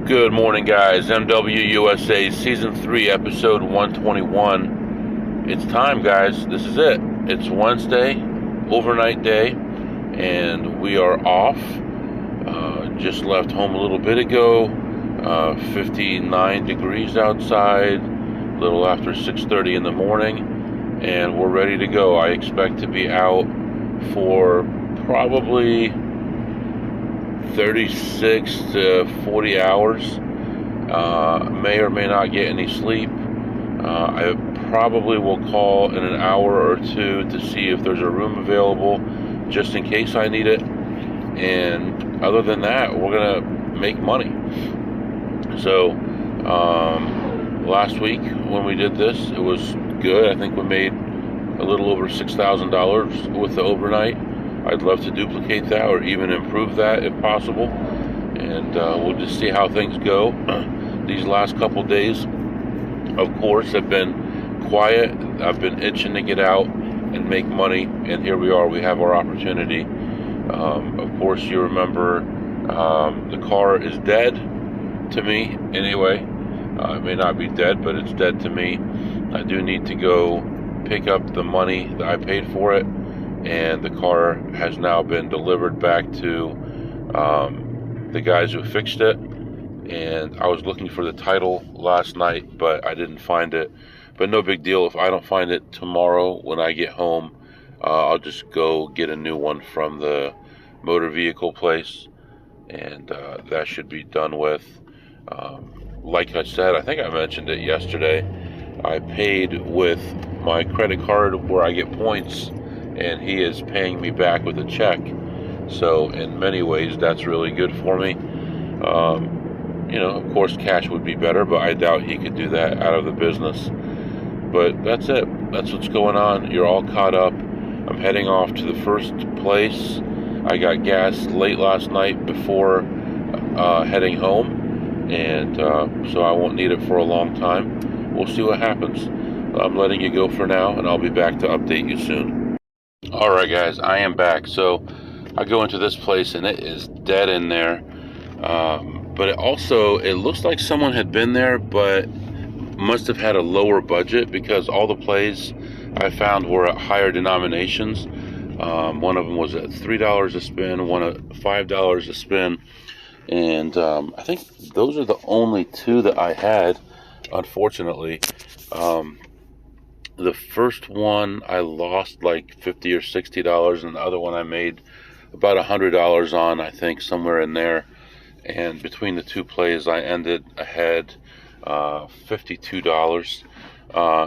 Good morning, guys. MWUSA Season 3, Episode 121. It's time, guys. This is it. It's Wednesday, overnight day, and we are off. Just left home a little bit ago. 59 degrees outside, a little after 6:30 in the morning, and we're ready to go. I expect to be out for probably 36 to 40 hours. May or may not get any sleep. I probably will call in an hour or two to see if there's a room available, just in case I need it. And other than that, we're gonna make money. So last week when we did this, it was good. I think we made a little over $6,000 with the overnight. I'd love to duplicate that or even improve that if possible, and we'll just see how things go. These last couple days, of course, have been quiet. I've been itching to get out and make money, and here we are. We have our opportunity. Of course, you remember the car is dead to me anyway. It may not be dead, but it's dead to me. I do need to go pick up the money that I paid for it, and the car has now been delivered back to the guys who fixed it. And I was looking for the title last night, but I didn't find it. But no big deal. If I don't find it tomorrow when I get home, I'll just go get a new one from the motor vehicle place, and that should be done with. Like I said, I think I mentioned it yesterday, I paid with my credit card where I get points, and he is paying me back with a check. So in many ways, that's really good for me. Of course, cash would be better, but I doubt he could do that out of the business. But that's it. That's what's going on. You're all caught up. I'm heading off to the first place. I got gas late last night before heading home, and so I won't need it for a long time. We'll see what happens. I'm letting you go for now, and I'll be back to update you soon. Alright, guys, I am back. So I go into this place, and it is dead in there. But it looks like someone had been there, but must have had a lower budget, because all the plays I found were at higher denominations. One of them was at $3 a spin, one at $5 a spin, and I think those are the only two that I had, unfortunately. The first one I lost like $50 or $60, and the other one I made about $100 on, I think, somewhere in there. And between the two plays, I ended ahead $52.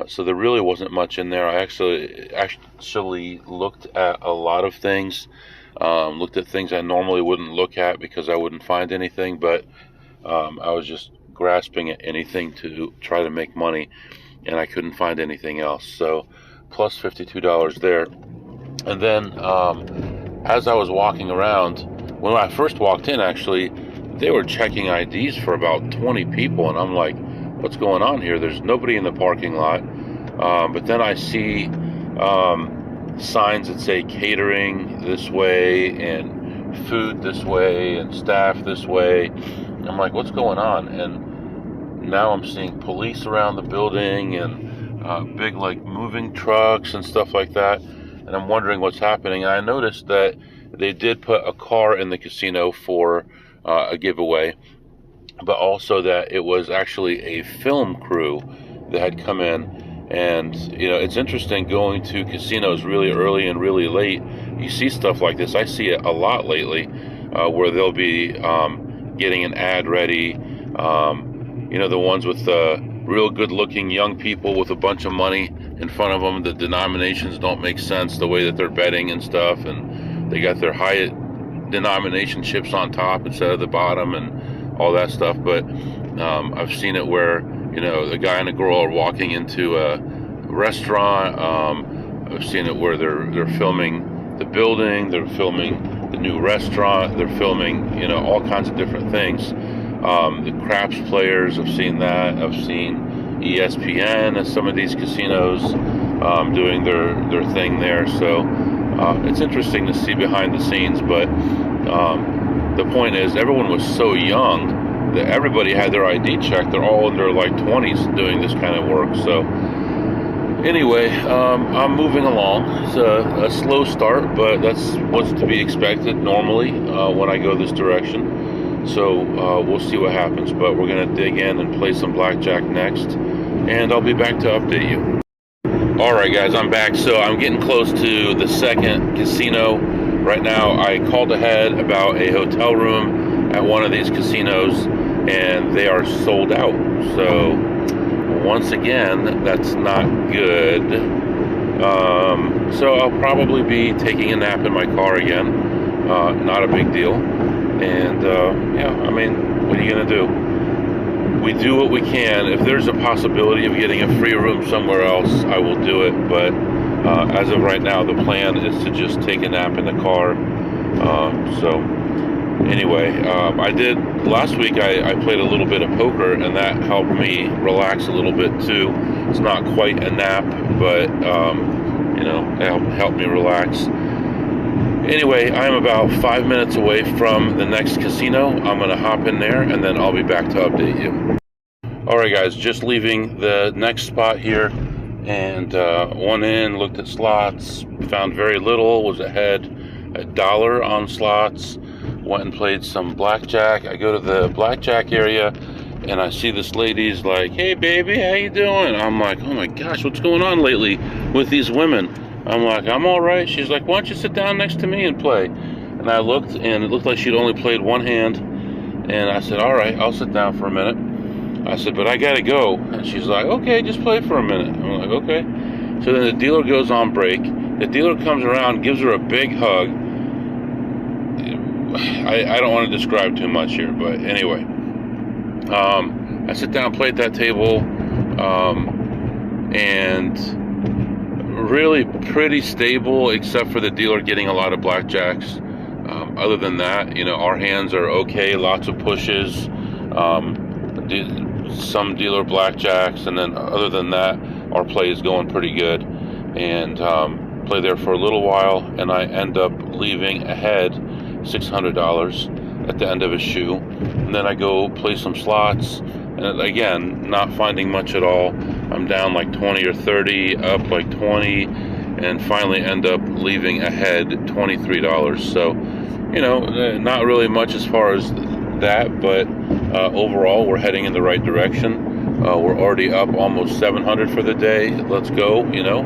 So there really wasn't much in there. I actually looked at a lot of things. Looked at things I normally wouldn't look at because I wouldn't find anything. But I was just grasping at anything to try to make money, and I couldn't find anything else. So plus $52 there. And then as I was walking around, when I first walked in, actually, they were checking IDs for about 20 people, and I'm like, what's going on here? There's nobody in the parking lot. But then I see signs that say catering this way and food this way and staff this way. I'm like, what's going on? And now I'm seeing police around the building and big like moving trucks and stuff like that. And I'm wondering what's happening. And I noticed that they did put a car in the casino for a giveaway, but also that it was actually a film crew that had come in. And it's interesting going to casinos really early and really late. You see stuff like this. I see it a lot lately, where they'll be getting an ad ready. The ones with the real good-looking young people with a bunch of money in front of them. The denominations don't make sense, the way that they're betting and stuff, and they got their high denomination chips on top instead of the bottom and all that stuff. But I've seen it where the guy and the girl are walking into a restaurant. I've seen it where they're filming the building, they're filming the new restaurant, they're filming all kinds of different things. The craps players, I've seen that. I've seen ESPN at some of these casinos doing their thing there. So it's interesting to see behind the scenes, but the point is, everyone was so young everybody had their ID checked. They're all in their like 20s doing this kind of work. So anyway, I'm moving along. It's a slow start, but that's what's to be expected normally when I go this direction. So we'll see what happens, but we're going to dig in and play some blackjack next, and I'll be back to update you. Alright guys, I'm back. So I'm getting close to the second casino. Right now I called ahead about a hotel room at one of these casinos, and they are sold out. So once again, that's not good. So I'll probably be taking a nap in my car again. Not a big deal. And yeah, I mean, what are you gonna do? We do what we can. If there's a possibility of getting a free room somewhere else, I will do it. But as of right now, the plan is to just take a nap in the car. So anyway, I did last week. I played a little bit of poker, and that helped me relax a little bit too. It's not quite a nap, but you know, it helped me relax. Anyway, I'm about 5 minutes away from the next casino. I'm going to hop in there, and then I'll be back to update you. Alright guys, just leaving the next spot here, and went in, looked at slots, found very little, was ahead $1 on slots, went and played some blackjack. I go to the blackjack area, and I see this lady's like, "Hey baby, how you doing?" I'm like, "Oh my gosh, what's going on lately with these women?" I'm like, "I'm all right." She's like, "Why don't you sit down next to me and play?" And I looked, and it looked like she'd only played one hand. And I said, "All right, I'll sit down for a minute." I said, "But I gotta go." And she's like, "Okay, just play for a minute." I'm like, "Okay." So then the dealer goes on break. The dealer comes around, gives her a big hug. I don't want to describe too much here, but anyway. I sit down, play at that table, and really pretty stable, except for the dealer getting a lot of blackjacks. Other than that, you know, our hands are okay. Lots of pushes, some dealer blackjacks, and then other than that, our play is going pretty good. And play there for a little while, and I end up leaving ahead $600 at the end of a shoe. And then I go play some slots, and again, not finding much at all. I'm down like 20 or 30, up like 20, and finally end up leaving ahead $23. So, you know, not really much as far as that, but overall, we're heading in the right direction. We're already up almost 700 for the day. Let's go, you know.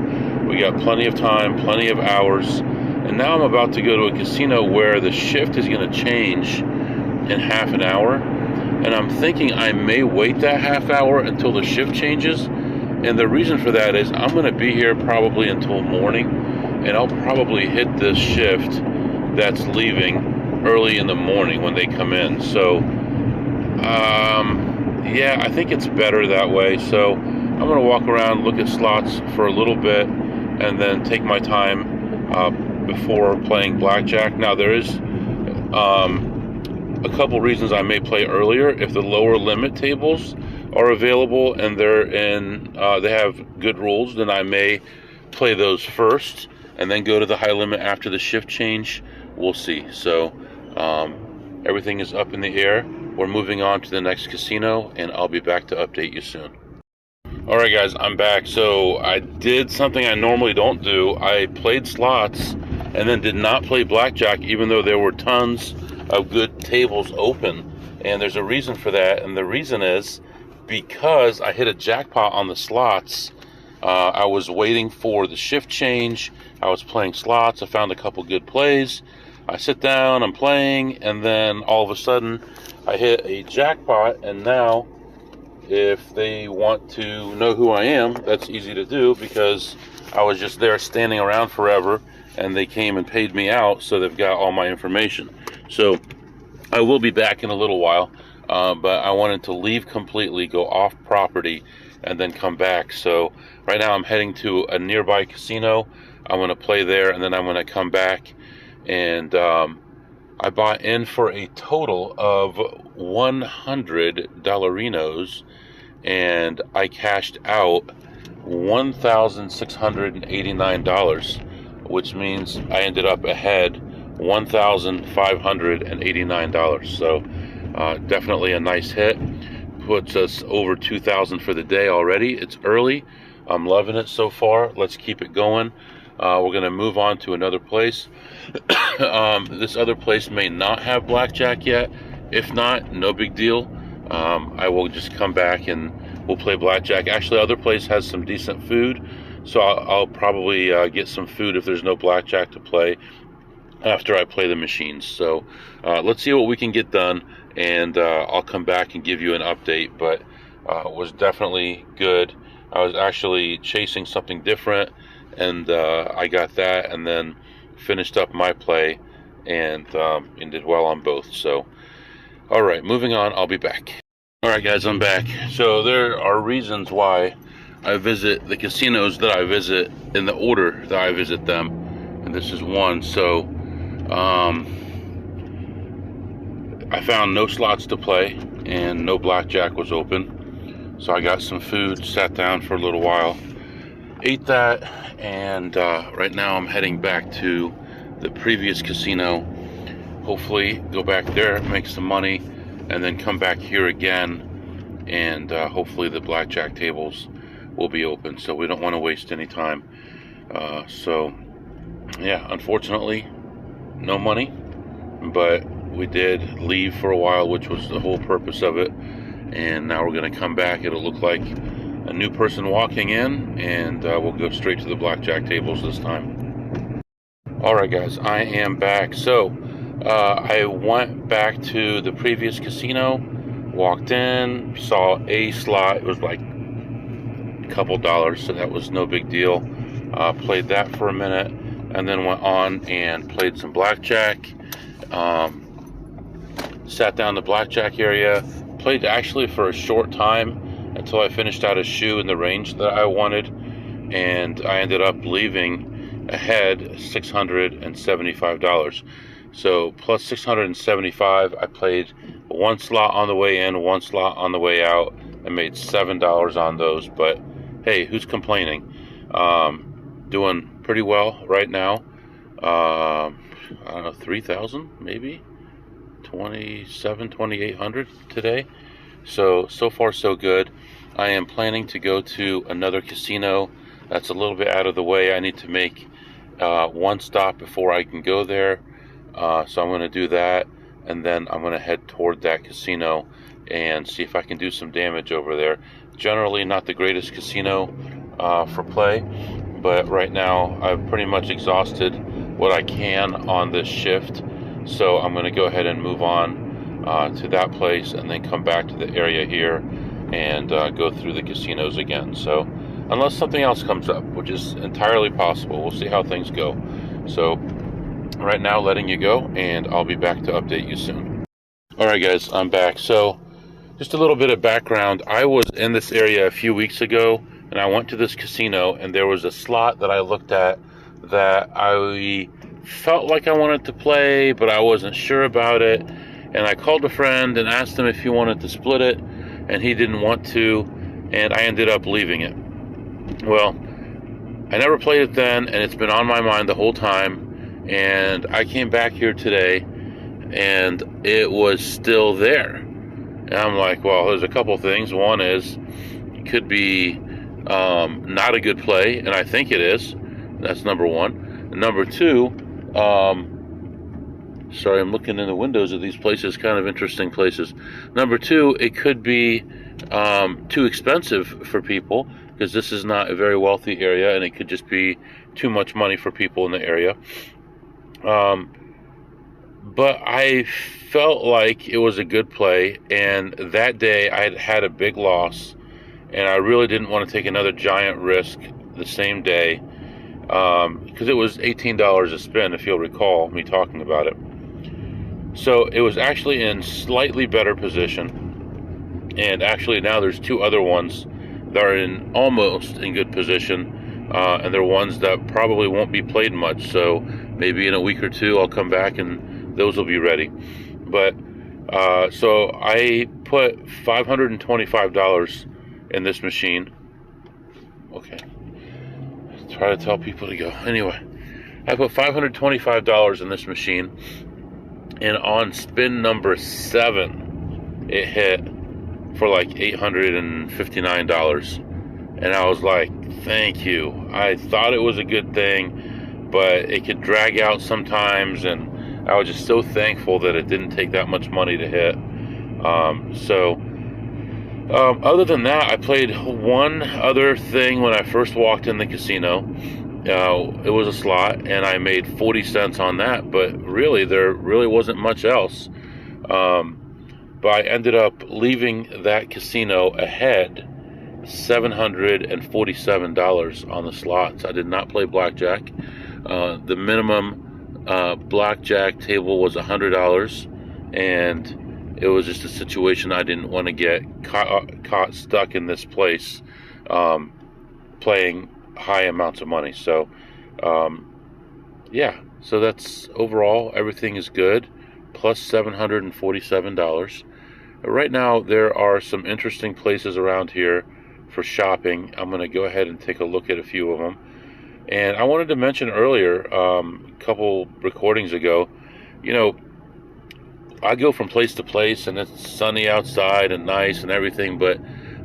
We got plenty of time, plenty of hours. And now I'm about to go to a casino where the shift is going to change in half an hour. And I'm thinking I may wait that half hour until the shift changes. And the reason for that is I'm going to be here probably until morning, and I'll probably hit this shift that's leaving early in the morning when they come in. So, yeah, I think it's better that way. So I'm going to walk around, look at slots for a little bit, and then take my time before playing blackjack. Now, there is a couple reasons I may play earlier. If the lower limit tables are available and they have good rules, then I may play those first and then go to the high limit after the shift change. We'll see. So everything is up in the air. We're moving on to the next casino, and I'll be back to update you soon. Alright guys, I'm back. So I did something I normally don't do. I played slots and then did not play blackjack, even though there were tons of good tables open. And there's a reason for that, and the reason is because I hit a jackpot on the slots. I was waiting for the shift change. I was playing slots. I found a couple good plays. I sit down, I'm playing, and then all of a sudden I hit a jackpot. And now if they want to know who I am, that's easy to do, because I was just there standing around forever, and they came and paid me out, so they've got all my information. So I will be back in a little while, but I wanted to leave completely, go off property, and then come back. So right now I'm heading to a nearby casino. I'm going to play there, and then I'm going to come back. And I bought in for a total of 100 dollarinos, and I cashed out $1,689, which means I ended up ahead $1,589. So Definitely a nice hit. Puts us over 2,000 for the day already. It's early. I'm loving it so far. Let's keep it going. We're going to move on to another place. This other place may not have blackjack yet. If not, no big deal. I will just come back and we'll play blackjack. Actually, other place has some decent food, so I'll probably get some food if there's no blackjack to play after I play the machines. So let's see what we can get done, and I'll come back and give you an update. But it was definitely good. I was actually chasing something different, and I got that, and then finished up my play and did well on both. So all right, moving on. I'll be back. All right, guys, I'm back. So there are reasons why I visit the casinos that I visit in the order that I visit them, and this is one. So I found no slots to play and no blackjack was open, so I got some food, sat down for a little while, ate that, and right now I'm heading back to the previous casino. Hopefully go back there, make some money, and then come back here again, and hopefully the blackjack tables will be open, so we don't want to waste any time. So yeah, unfortunately no money, but we did leave for a while, which was the whole purpose of it, and now we're going to come back. It'll look like a new person walking in, and we'll go straight to the blackjack tables this time. Alright, guys, I am back. So I went back to the previous casino, walked in, saw a slot. It was like a couple dollars, so that was no big deal. Played that for a minute, and then went on and played some blackjack. Sat down in the blackjack area, played actually for a short time until I finished out a shoe in the range that I wanted, and I ended up leaving ahead $675. So plus 675, I played one slot on the way in, one slot on the way out, and made $7 on those. But hey, who's complaining? Doing pretty well right now. I don't know, 3,000 maybe, 2,800 today. So far so good. I am planning to go to another casino that's a little bit out of the way. I need to make one stop before I can go there. So I'm going to do that, and then I'm going to head toward that casino and see if I can do some damage over there. Generally not the greatest casino for play, but right now I've pretty much exhausted what I can on this shift, so I'm going to go ahead and move on to that place and then come back to the area here and go through the casinos again. So unless something else comes up, which is entirely possible, we'll see how things go. So right now, letting you go, and I'll be back to update you soon. Alright, guys, I'm back. So just a little bit of background. I was in this area a few weeks ago, and I went to this casino, and there was a slot that I looked at that I felt like I wanted to play, but I wasn't sure about it. And I called a friend and asked him if he wanted to split it, and he didn't want to, and I ended up leaving it. Well, I never played it then, and it's been on my mind the whole time. And I came back here today, and it was still there. And I'm like, well, there's a couple things. One is, it could be not a good play, and I think it is. That's number one. And number two, sorry, I'm looking in the windows of these places, kind of interesting places. Number two, it could be too expensive for people, because this is not a very wealthy area, and it could just be too much money for people in the area. But I felt like it was a good play, and that day I had a big loss, and I really didn't want to take another giant risk the same day, because it was $18 a spin, if you'll recall me talking about it. So it was actually in slightly better position, and actually now there's two other ones that are almost in good position. And they're ones that probably won't be played much, so maybe in a week or two I'll come back and those will be ready. But so I put $525 in this machine. Okay, try to tell people to go. Anyway, I put $525 in this machine, and on spin number 7 it hit for like $859. And I was like, thank you. I thought it was a good thing, but it could drag out sometimes, and I was just so thankful that it didn't take that much money to hit. Other than that, I played one other thing when I first walked in the casino. It was a slot, and I made 40 cents on that, but really, there really wasn't much else. But I ended up leaving that casino ahead $747 on the slots. I did not play blackjack. The minimum blackjack table was $100, and it was just a situation I didn't want to get caught stuck in this place playing high amounts of money. So yeah, so that's overall everything is good, plus $747. Right now there are some interesting places around here for shopping. I'm going to go ahead and take a look at a few of them. And I wanted to mention earlier, a couple recordings ago, I go from place to place, and it's sunny outside and nice and everything, but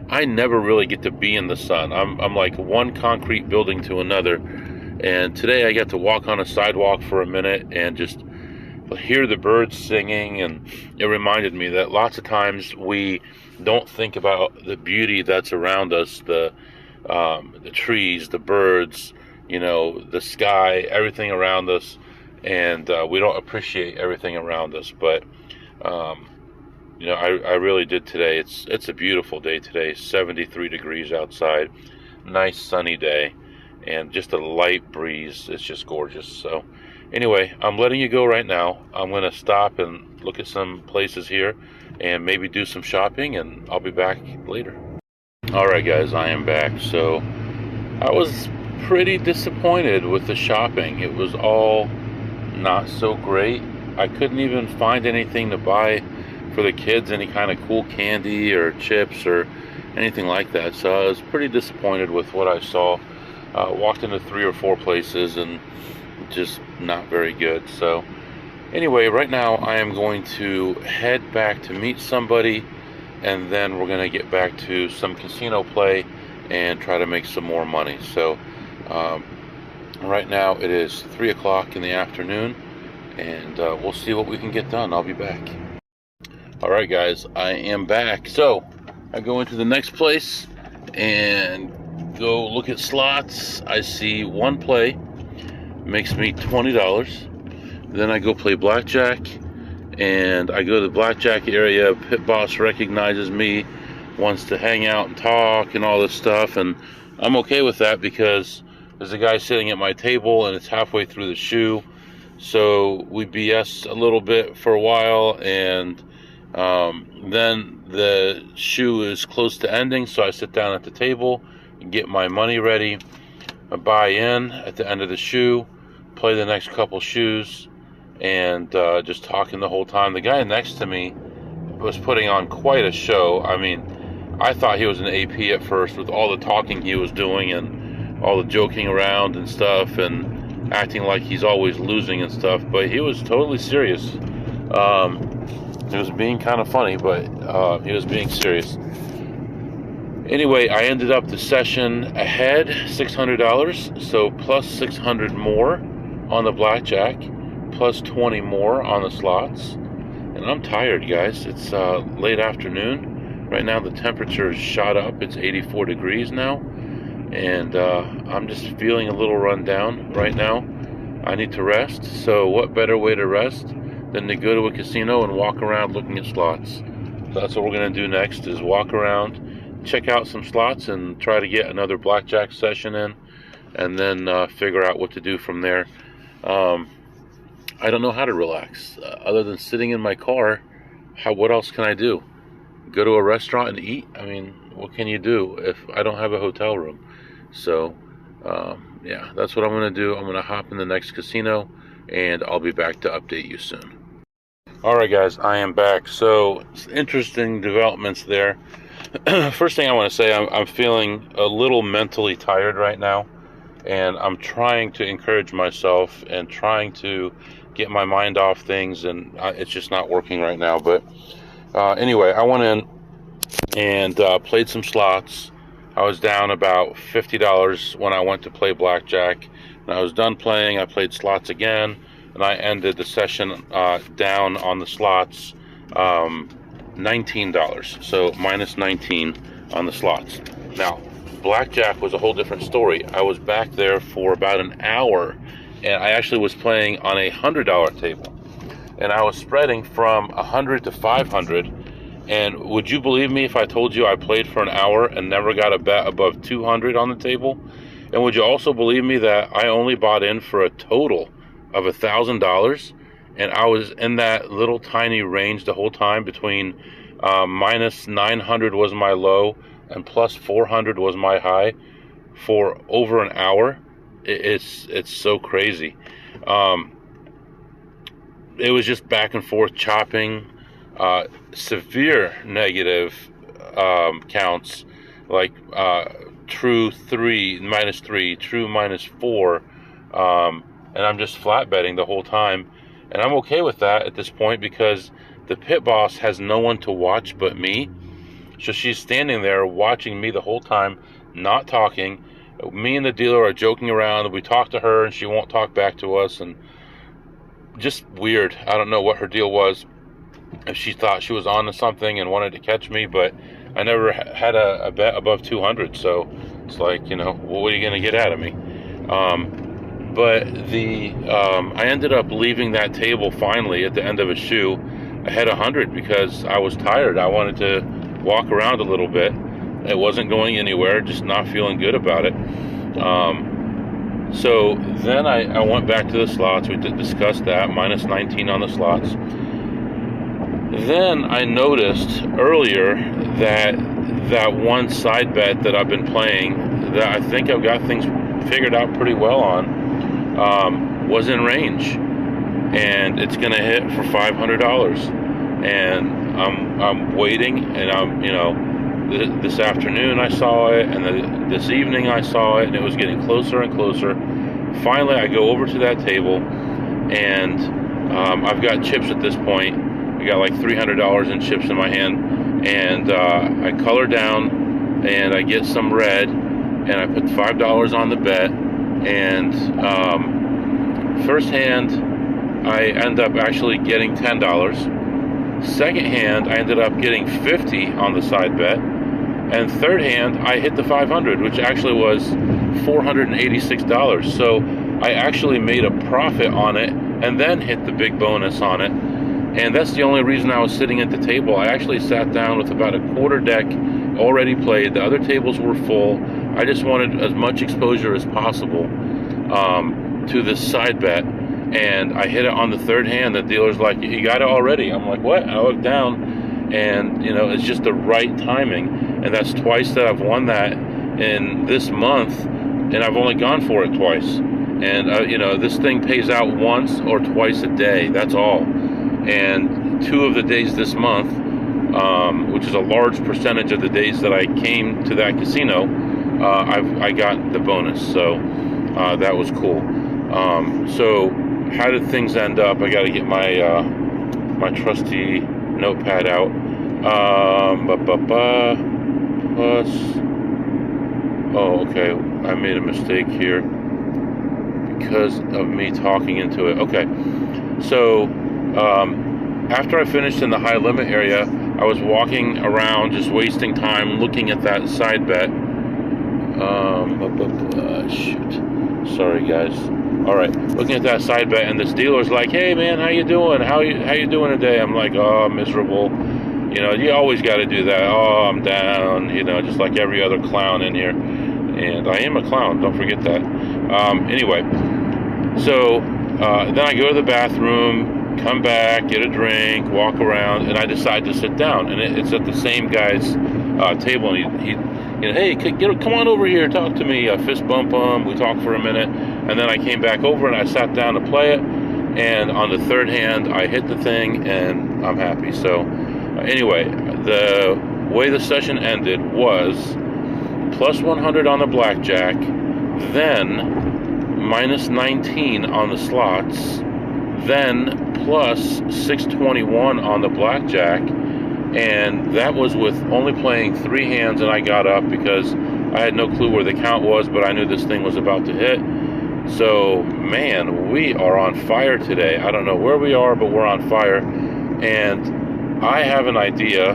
I never really get to be in the sun. I'm like one concrete building to another. And today I got to walk on a sidewalk for a minute and just hear the birds singing, and it reminded me that lots of times we don't think about the beauty that's around us, the trees, the birds, the sky, everything around us, and we don't appreciate everything around us. But I really did today. It's a beautiful day today, 73 degrees outside, nice sunny day, and just a light breeze. It's just gorgeous. So anyway, I'm letting you go right now. I'm going to stop and look at some places here and maybe do some shopping, and I'll be back later. Alright guys, I am back. So I was pretty disappointed with the shopping. It was all not so great. I couldn't even find anything to buy for the kids, any kind of cool candy or chips or anything like that. So I was pretty disappointed with what I saw. Walked into 3 or 4 places and just not very good. So anyway, right now I am going to head back to meet somebody, and then we're going to get back to some casino play and try to make some more money. So right now it is 3 o'clock in the afternoon, and we'll see what we can get done. I'll be back. Alright guys, I am back. So I go into the next place and go look at slots. I see one play, makes me $20. Then I go play blackjack, and I go to the blackjack area. Pit boss recognizes me, wants to hang out and talk and all this stuff, and I'm okay with that because there's a guy sitting at my table and it's halfway through the shoe. So we BS a little bit for a while, and then the shoe is close to ending, so I sit down at the table and get my money ready. I buy in at the end of the shoe, play the next couple shoes, and just talking the whole time. The guy next to me was putting on quite a show. I mean, I thought he was an AP at first with all the talking he was doing and all the joking around and stuff and acting like he's always losing and stuff, but he was totally serious. He was being kind of funny, but he was being serious. Anyway, I ended up the session ahead $600, so plus 600 more on the blackjack, plus 20 more on the slots. And I'm tired, guys. It's late afternoon. Right now the temperature is shot up. It's 84 degrees now, and I'm just feeling a little run down right now. I need to rest, so what better way to rest than to go to a casino and walk around looking at slots. So that's what we're going to do next, is walk around, check out some slots, and try to get another blackjack session in, and then figure out what to do from there. I don't know how to relax other than sitting in my car. What else can I do? Go to a restaurant and eat? I mean, what can you do if I don't have a hotel room? So yeah, that's what I'm going to do. I'm going to hop in the next casino, and I'll be back to update you soon. Alright guys, I am back. So, interesting developments there. First thing I want to say, I'm feeling a little mentally tired right now, and I'm trying to encourage myself and trying to get my mind off things, and it's just not working right now. But Anyway, I went in and played some slots. I was down about $50 when I went to play blackjack. When I was done playing, I played slots again, and I ended the session down on the slots $19. So minus 19 on the slots. Now, blackjack was a whole different story. I was back there for about an hour, and I actually was playing on a $100 table, and I was spreading from 100 to 500. And would you believe me if I told you I played for an hour and never got a bet above 200 on the table? And would you also believe me that I only bought in for a total of $1,000, and I was in that little tiny range the whole time between minus 900 was my low and plus 400 was my high for over an hour? It's so crazy. It was just back and forth chopping. Severe negative counts, like true 3, minus 3, true minus 4, and I'm just flat betting the whole time, and I'm okay with that at this point because the pit boss has no one to watch but me, so she's standing there watching me the whole time, not talking. Me and the dealer are joking around. We talk to her and she won't talk back to us, and just weird. I don't know what her deal was, if she thought she was on to something and wanted to catch me, but I never had a bet above 200, so it's like, what are you going to get out of me? But I ended up leaving that table finally at the end of a shoe. I had 100 because I was tired. I wanted to walk around a little bit. It wasn't going anywhere, just not feeling good about it. So then I went back to the slots. We did discuss that, minus 19 on the slots. Then I noticed earlier that one side bet that I've been playing, that I think I've got things figured out pretty well on, was in range, and it's going to hit for $500. And I'm waiting, and this afternoon I saw it, and this evening I saw it, and it was getting closer and closer. Finally, I go over to that table, and I've got chips at this point. I got like $300 in chips in my hand, and I color down, and I get some red, and I put $5 on the bet, and first hand I end up actually getting $10. Second hand I ended up getting 50 on the side bet, and third hand I hit the 500, which actually was $486. So I actually made a profit on it and then hit the big bonus on it. And that's the only reason I was sitting at the table. I actually sat down with about a quarter deck already played. The other tables were full. I just wanted as much exposure as possible to this side bet. And I hit it on the third hand. The dealer's like, you got it already. I'm like, what? I look down, and it's just the right timing. And that's twice that I've won that in this month, and I've only gone for it twice. And this thing pays out once or twice a day. That's all. And 2 of the days this month, which is a large percentage of the days that I came to that casino, I got the bonus. So that was cool. So how did things end up? I got to get my my trusty notepad out. Plus, oh, okay, I made a mistake here because of me talking into it. Okay, so after I finished in the high limit area, I was walking around just wasting time looking at that side bet. Shoot, sorry guys. All right, looking at that side bet, and this dealer's like, "Hey man, how you doing? How you doing today?" I'm like, "Oh, miserable." You always got to do that. "Oh, I'm down." Just like every other clown in here, and I am a clown. Don't forget that. Anyway, so then I go to the bathroom, come back, get a drink, walk around, and I decide to sit down. And it's at the same guy's table, and he hey, come on over here, talk to me. I fist bump him. We talked for a minute, and then I came back over and I sat down to play it. And on the third hand, I hit the thing, and I'm happy. So anyway, the way the session ended was plus 100 on the blackjack, then minus 19 on the slots, then plus 621 on the blackjack, and that was with only playing 3 hands, and I got up because I had no clue where the count was, but I knew this thing was about to hit. So, man, we are on fire today. I don't know where we are, but we're on fire. And I have an idea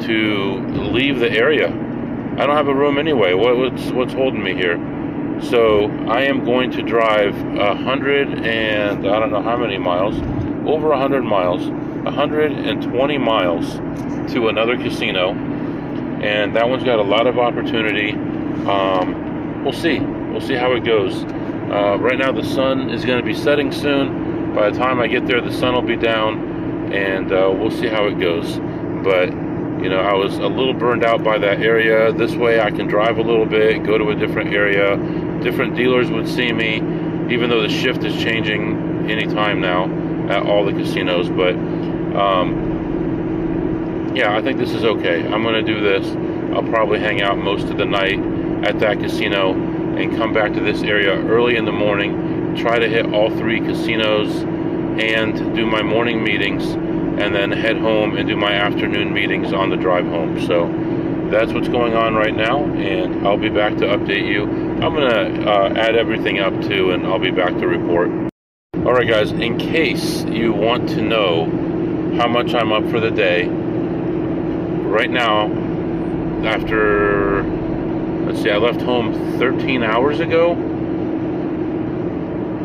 to leave the area. I don't have a room anyway. What's holding me here? So I am going to drive 100 and I don't know how many miles, over 100 miles, 120 miles to another casino. And that one's got a lot of opportunity. We'll see. We'll see how it goes. Right now the sun is going to be setting soon. By the time I get there, the sun will be down, and we'll see how it goes. But, you know, I was a little burned out by that area. This way I can drive a little bit, go to a different area. Different dealers would see me, even though the shift is changing anytime now at all the casinos. But, yeah, I think this is okay. I'm going to do this. I'll probably hang out most of the night at that casino and come back to this area early in the morning, try to hit all 3 casinos and do my morning meetings, and then head home and do my afternoon meetings on the drive home. So that's what's going on right now, and I'll be back to update you. I'm going to add everything up too, and I'll be back to report. Alright guys, in case you want to know how much I'm up for the day, right now, after, let's see, I left home 13 hours ago,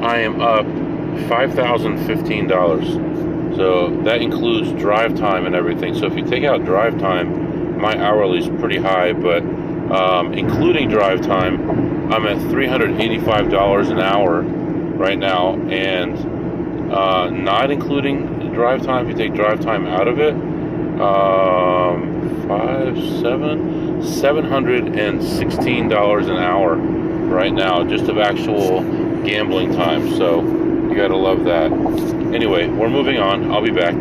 I am up $5,015. So that includes drive time and everything. So if you take out drive time, my hourly is pretty high, but including drive time, I'm at $385 an hour right now, and not including drive time, if you take drive time out of it, $716 an hour right now, just of actual gambling time. So you gotta love that. Anyway, we're moving on. I'll be back.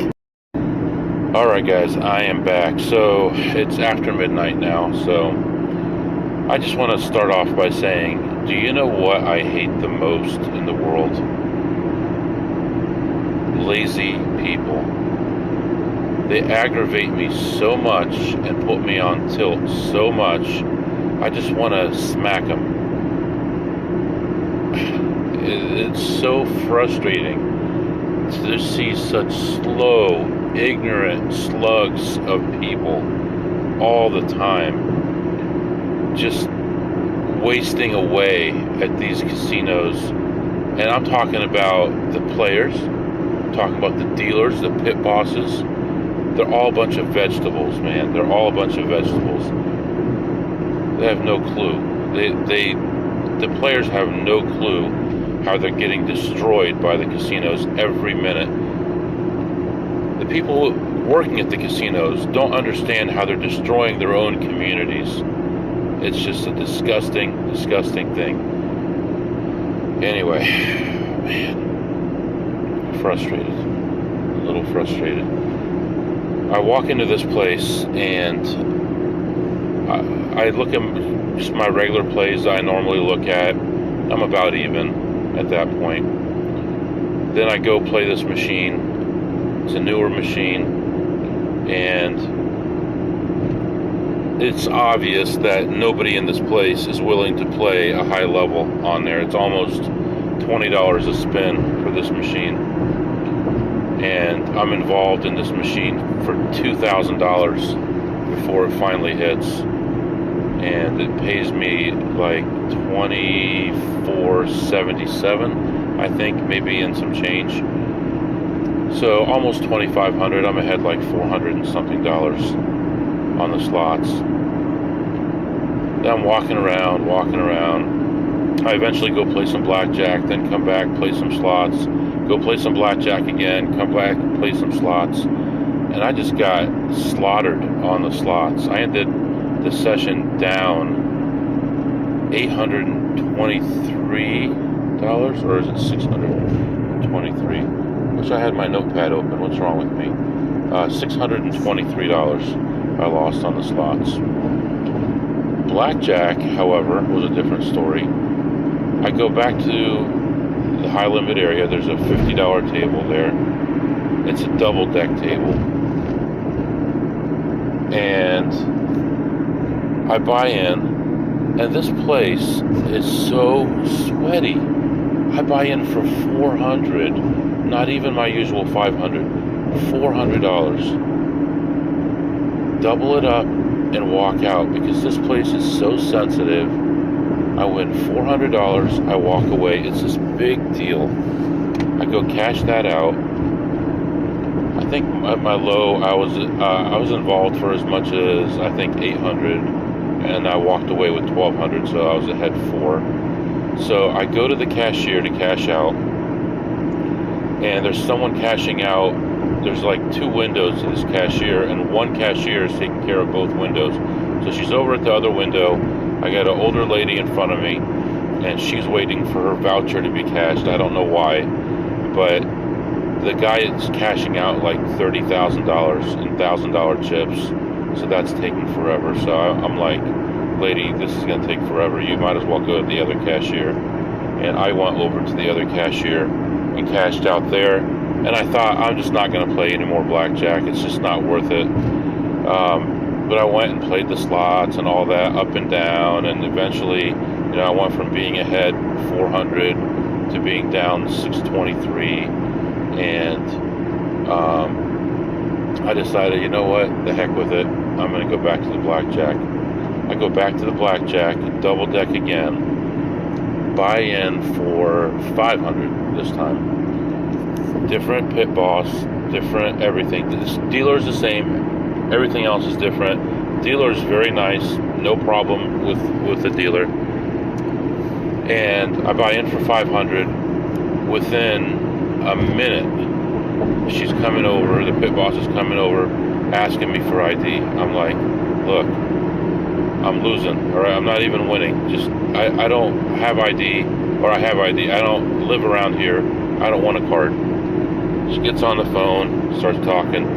Alright guys, I am back. So it's after midnight now, so I just want to start off by saying, do you know what I hate the most in the world? Lazy people. They aggravate me so much and put me on tilt so much, I just want to smack them. It's so frustrating to see such slow, ignorant slugs of people all the time, just wasting away at these casinos. And I'm talking about the players, I'm talking about the dealers, the pit bosses. They're all a bunch of vegetables, man. They're all a bunch of vegetables. They have no clue. The players have no clue how they're getting destroyed by the casinos every minute. The people working at the casinos don't understand how they're destroying their own communities. It's just a disgusting, disgusting thing. Anyway, man, frustrated. A little frustrated. I walk into this place and I look at just my regular plays I normally look at. I'm about even at that point. Then I go play this machine. It's a newer machine, and it's obvious that nobody in this place is willing to play a high level on there. It's almost $20 a spin for this machine, and I'm involved in this machine for $2,000 before it finally hits, and it pays me like $24.77, I think, maybe in some change. So almost $2,500. I'm ahead like $400 and something on the slots. Then I'm walking around. I eventually go play some blackjack, then come back, play some slots, go play some blackjack again, come back, play some slots, and I just got slaughtered on the slots. I ended the session down $823, or is it $623? Wish I had my notepad open. What's wrong with me? $623 I lost on the slots. Blackjack, however, was a different story. I go back to the high limit area. There's a $50 table there. It's a double deck table. and I buy in, and this place is so sweaty. I buy in for $400, not even my usual $500, $400. Double it up and walk out because this place is so sensitive. I win $400, I walk away. It's this big deal. I go cash that out. I think at my low, I was involved for as much as I think 800, and I walked away with 1,200, so I was ahead 4. So I go to the cashier to cash out, and there's someone cashing out. There's like 2 windows to this cashier, and one cashier is taking care of both windows. So she's over at the other window. I got an older lady in front of me, and she's waiting for her voucher to be cashed. I don't know why, but the guy is cashing out like $30,000 in $1,000 chips, so that's taking forever. So I'm like, lady, this is going to take forever. You might as well go to the other cashier. And I went over to the other cashier and cashed out there. And I thought, I'm just not going to play any more blackjack. It's just not worth it. But I went and played the slots and all that up and down. And eventually, I went from being ahead 400 to being down 623. And I decided, you know what? The heck with it. I'm going to go back to the blackjack. I go back to the blackjack, double deck again, buy in for 500 this time. Different pit boss, different everything. The dealer's the same, everything else is different. Dealer's very nice, no problem with the dealer. And I buy in for 500. Within a minute, she's coming over, the pit boss is coming over, asking me for ID. I'm like, look, I'm losing, all right? I'm not even winning. Just, I don't have ID, or I have ID. I don't live around here. I don't want a card. She gets on the phone, starts talking.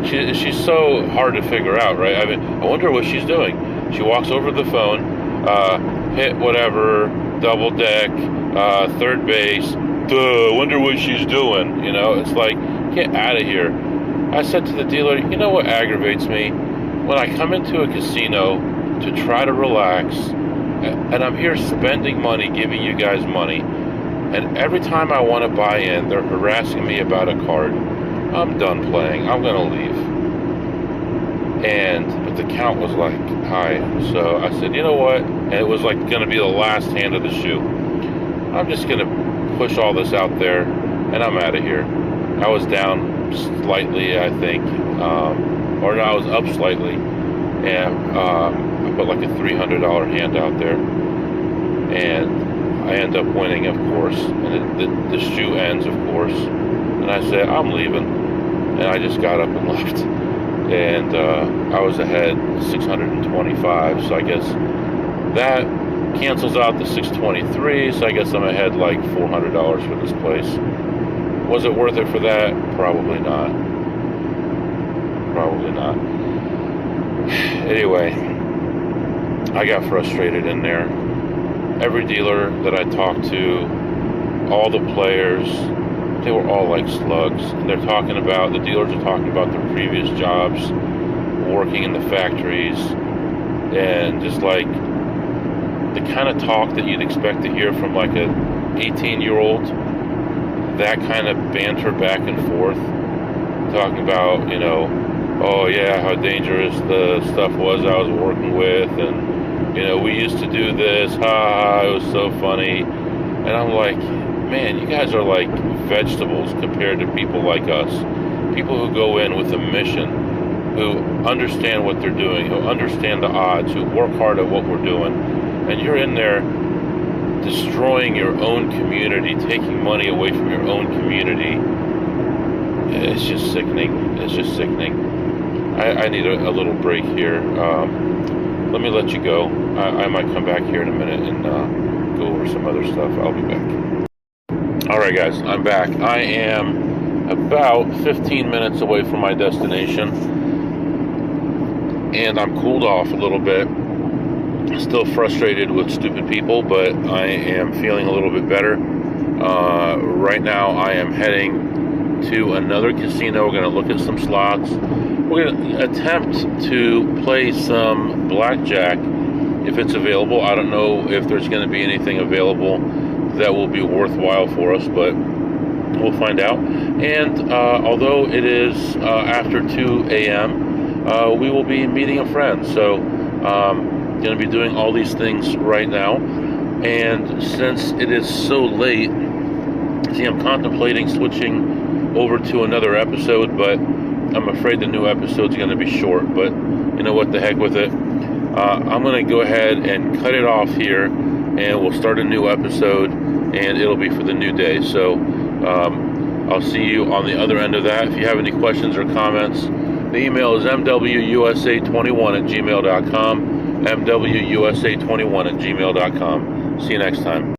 She's so hard to figure out, right? I mean, I wonder what she's doing. She walks over to the phone, hit whatever, double deck, third base. Wonder what she's doing. It's like, get out of here. I said to the dealer, you know what aggravates me? When I come into a casino to try to relax, and I'm here spending money, giving you guys money, and every time I want to buy in, they're harassing me about a card. I'm done playing. I'm going to leave. But the count was like high. So I said, you know what? And it was like going to be the last hand of the shoe. I'm just going to push all this out there, and I'm out of here. I was down slightly, I think. Or no, I was up slightly, and I put like a $300 hand out there, and I end up winning, of course, and the shoe ends, of course, and I said, I'm leaving, and I just got up and left, and I was ahead 625, so I guess that cancels out the 623, so I guess I'm ahead like $400 for this place. Was it worth it for that? Probably not. Probably not. Anyway, I got frustrated in there. Every dealer that I talked to, all the players, they were all like slugs. And the dealers are talking about their previous jobs, working in the factories, and just like the kind of talk that you'd expect to hear from like a 18-year-old, that kind of banter back and forth, talking about, oh yeah, how dangerous the stuff was I was working with, and we used to do this, it was so funny. And I'm like, man, you guys are like vegetables compared to people like us, people who go in with a mission, who understand what they're doing, who understand the odds, who work hard at what we're doing. And you're in there destroying your own community, taking money away from your own community. It's just sickening. It's just sickening. I need a little break here. Let me let you go. I might come back here in a minute and go over some other stuff. I'll be back. All right, guys, I'm back. I am about 15 minutes away from my destination, and I'm cooled off a little bit. Still frustrated with stupid people, but I am feeling a little bit better. Right now, I am heading to another casino. We're going to look at some slots. We're going to attempt to play some blackjack if it's available. I don't know if there's going to be anything available that will be worthwhile for us, but we'll find out. And although it is after 2 a.m., we will be meeting a friend. So going to be doing all these things right now. And since it is so late, see, I'm contemplating switching over to another episode, but I'm afraid the new episode's going to be short. But you know what, the heck with it. I'm going to go ahead and cut it off here, and we'll start a new episode, and it'll be for the new day. So I'll see you on the other end of that. If you have any questions or comments, the email is mwusa21@gmail.com, mwusa21@gmail.com. See you next time.